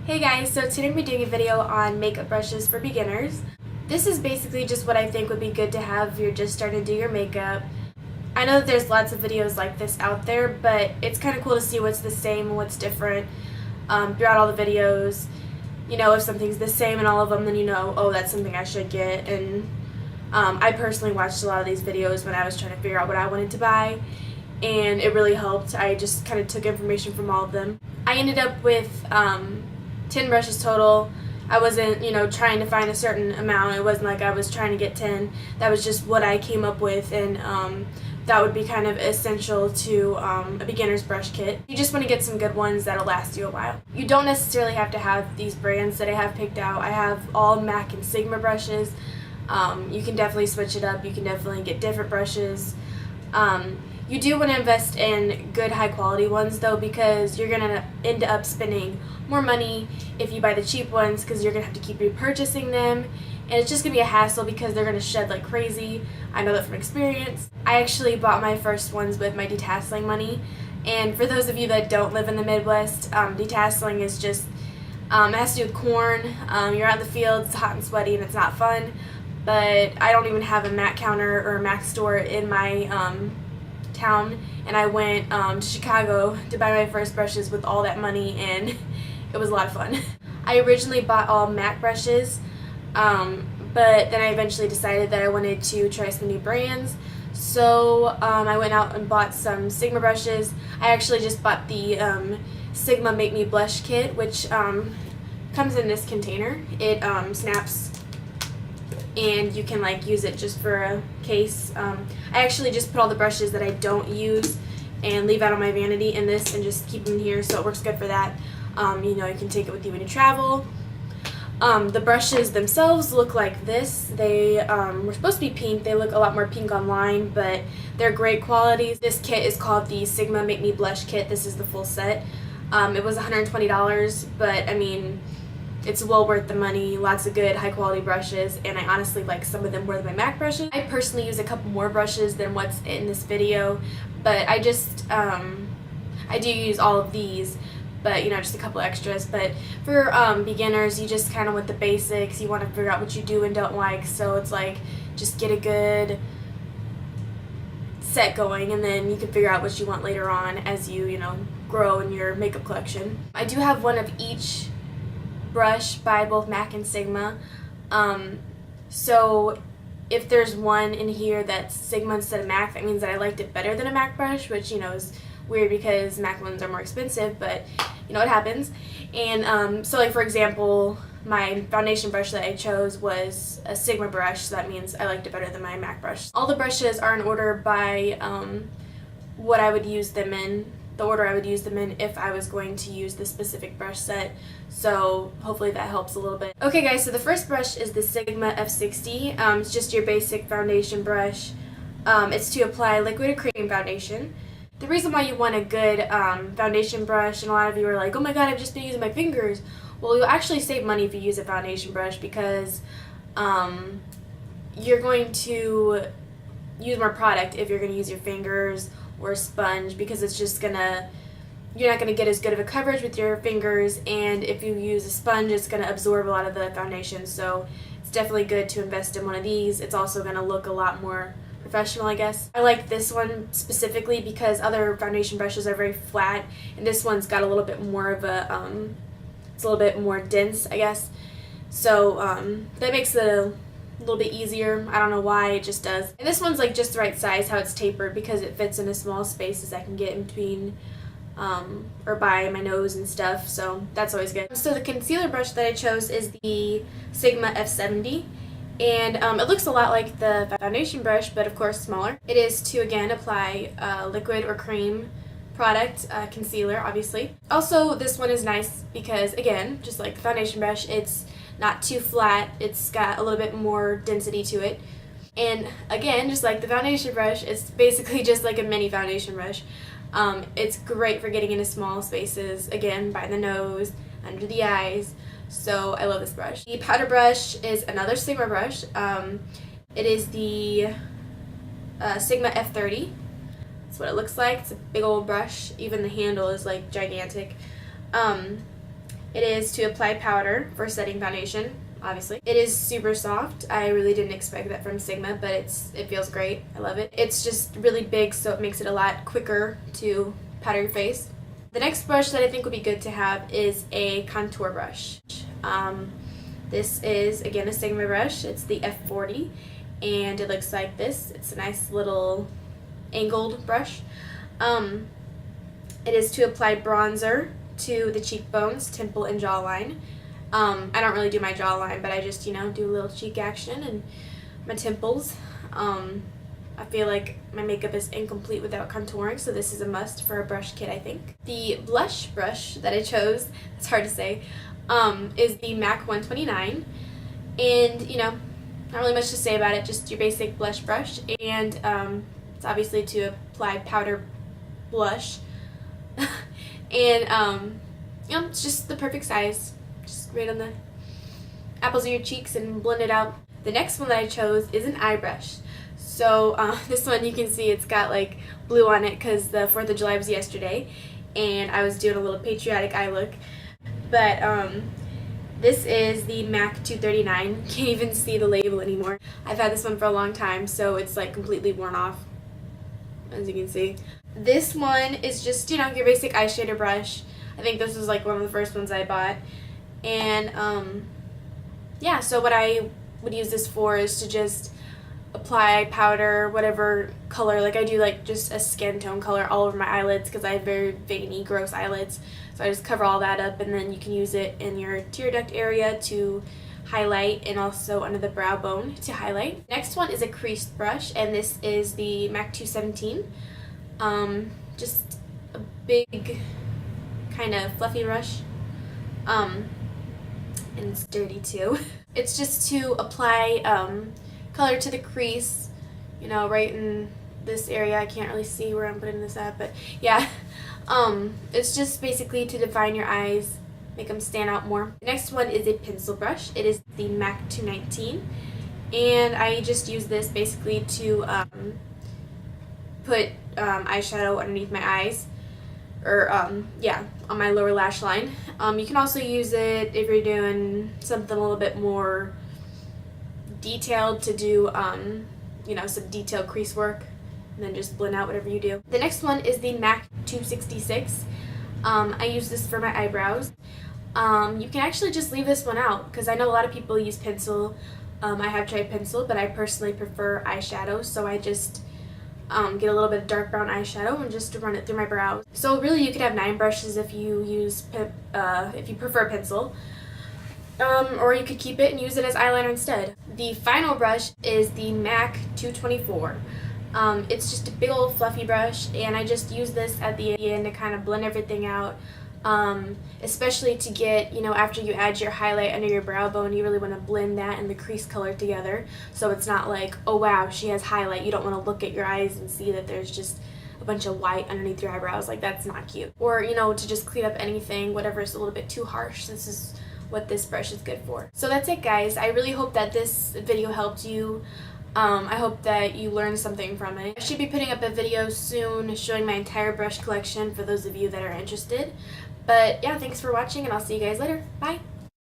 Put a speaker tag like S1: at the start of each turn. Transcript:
S1: Hey guys, so today we're doing a video on makeup brushes for beginners. This is basically just what I think would be good to have if you're just starting to do your makeup. I know that there's lots of videos like this out there, but it's kind of cool to see what's the same and what's different throughout all the videos. You know, if something's the same in all of them, then you know, oh, that's something I should get. And I personally watched a lot of these videos when I was trying to figure out what I wanted to buy, and it really helped. I just kind of took information from all of them. I ended up with 10 brushes total. I wasn't, trying to find a certain amount. It wasn't like I was trying to get 10. That was just what I came up with, and that would be kind of essential to a beginner's brush kit. You just want to get some good ones that'll last you a while. You don't necessarily have to have these brands that I have picked out. I have all MAC and Sigma brushes. You can definitely switch it up. You can definitely get different brushes. You do want to invest in good high quality ones though, because you're going to end up spending more money if you buy the cheap ones, because you're going to have to keep repurchasing them, and it's just going to be a hassle because they're going to shed like crazy. I know that from experience. I actually bought my first ones with my detasseling money, and for those of you that don't live in the Midwest, detasseling is just, it has to do with corn. You're out in the fields, it's hot and sweaty, and it's not fun, but I don't even have a MAC counter or a MAC store in my town, and I went to Chicago to buy my first brushes with all that money, and it was a lot of fun. I originally bought all MAC brushes, but then I eventually decided that I wanted to try some new brands, so I went out and bought some Sigma brushes. I actually just bought the Sigma Make Me Blush Kit, which comes in this container. It snaps, and you can like use it just for a case. I actually just put all the brushes that I don't use and leave out on my vanity in this and just keep them here, so it works good for that. You can take it with you when you travel. The brushes themselves look like this. They were supposed to be pink. They look a lot more pink online, but they're great quality. This kit is called the Sigma Make Me Blush Kit. This is the full set. It was $120, but I mean, it's well worth the money. Lots of good high quality brushes, and I honestly like some of them more than my MAC brushes. I personally use a couple more brushes than what's in this video, but I just I do use all of these, but just a couple extras. But for beginners, you just kind of want the basics. You want to figure out what you do and don't like, so it's like just get a good set going, and then you can figure out what you want later on as you grow in your makeup collection. I do have one of each brush by both MAC and Sigma, so if there's one in here that's Sigma instead of MAC, that means that I liked it better than a MAC brush, which is weird because MAC ones are more expensive, but it happens. And so like for example, my foundation brush that I chose was a Sigma brush, so that means I liked it better than my MAC brush. All the brushes are in order by what I would use them in, the order I would use them in if I was going to use the specific brush set, so hopefully that helps a little bit. Okay guys, so the first brush is the Sigma F60. It's just your basic foundation brush. It's to apply liquid or cream foundation. The reason why you want a good foundation brush, and a lot of you are like, oh my god, I've just been using my fingers. Well, you'll actually save money if you use a foundation brush, because you're going to use more product if you're going to use your fingers or a sponge, because it's just you're not gonna get as good of a coverage with your fingers, and if you use a sponge, it's gonna absorb a lot of the foundation. So it's definitely good to invest in one of these. It's also gonna look a lot more professional, I guess. I like this one specifically because other foundation brushes are very flat, and this one's got a little bit more of a it's a little bit more dense, I guess. So that makes it a little bit easier. I don't know why, it just does. And this one's like just the right size, how it's tapered, because it fits in as small spaces I can get in between or by my nose and stuff, so that's always good. So the concealer brush that I chose is the Sigma F70, and it looks a lot like the foundation brush, but of course smaller. It is to again apply liquid or cream product, concealer obviously. Also, this one is nice because again, just like the foundation brush, it's not too flat, it's got a little bit more density to it. And again, just like the foundation brush, it's basically just like a mini foundation brush. It's great for getting into small spaces, again, by the nose, under the eyes, so I love this brush. The powder brush is another Sigma brush. It is the Sigma F30. That's what it looks like. It's a big old brush. Even the handle is like gigantic. It is to apply powder for setting foundation, obviously. It is super soft. I really didn't expect that from Sigma, but it feels great. I love it. It's just really big, so it makes it a lot quicker to powder your face. The next brush that I think would be good to have is a contour brush. This is, again, a Sigma brush. It's the F40, and it looks like this. It's a nice little angled brush. It is to apply bronzer to the cheekbones, temple, and jawline. I don't really do my jawline, but I just, do a little cheek action and my temples. I feel like my makeup is incomplete without contouring, so this is a must for a brush kit, I think. The blush brush that I chose, it's hard to say, is the MAC 129. And, not really much to say about it, just your basic blush brush. And it's obviously to apply powder blush. And, it's just the perfect size. Just right on the apples of your cheeks and blend it out. The next one that I chose is an eye brush. So this one, you can see it's got like blue on it because the 4th of July was yesterday, and I was doing a little patriotic eye look. But this is the MAC 239. Can't even see the label anymore. I've had this one for a long time, so it's like completely worn off, as you can see. This one is just, your basic eyeshadow brush. I think this was like one of the first ones I bought. And yeah, so what I would use this for is to just apply powder, whatever color. Like I do like just a skin tone color all over my eyelids because I have very veiny, gross eyelids. So I just cover all that up, and then you can use it in your tear duct area to highlight, and also under the brow bone to highlight. Next one is a creased brush, and this is the MAC 217. Just a big kind of fluffy brush. And it's dirty too. It's just to apply color to the crease, right in this area. I can't really see where I'm putting this at, but yeah. It's just basically to define your eyes, make them stand out more. The next one is a pencil brush. It is the MAC 219, and I just use this basically to put eyeshadow underneath my eyes, or on my lower lash line. You can also use it if you're doing something a little bit more detailed, to do some detailed crease work, and then just blend out whatever you do. The next one is the MAC 266. I use this for my eyebrows. You can actually just leave this one out because I know a lot of people use pencil. I have tried pencil, but I personally prefer eyeshadow, so I just get a little bit of dark brown eyeshadow and just run it through my brows. So really, you could have 9 brushes if you if you prefer pencil, or you could keep it and use it as eyeliner instead. The final brush is the MAC 224. It's just a big old fluffy brush, and I just use this at the end to kind of blend everything out. Especially to get, after you add your highlight under your brow bone, you really want to blend that and the crease color together, so it's not like, oh wow, she has highlight. You don't want to look at your eyes and see that there's just a bunch of white underneath your eyebrows. Like, that's not cute. Or, to just clean up anything, whatever is a little bit too harsh. This is what this brush is good for. So that's it, guys. I really hope that this video helped you. I hope that you learned something from it. I should be putting up a video soon showing my entire brush collection for those of you that are interested. But yeah, thanks for watching, and I'll see you guys later. Bye!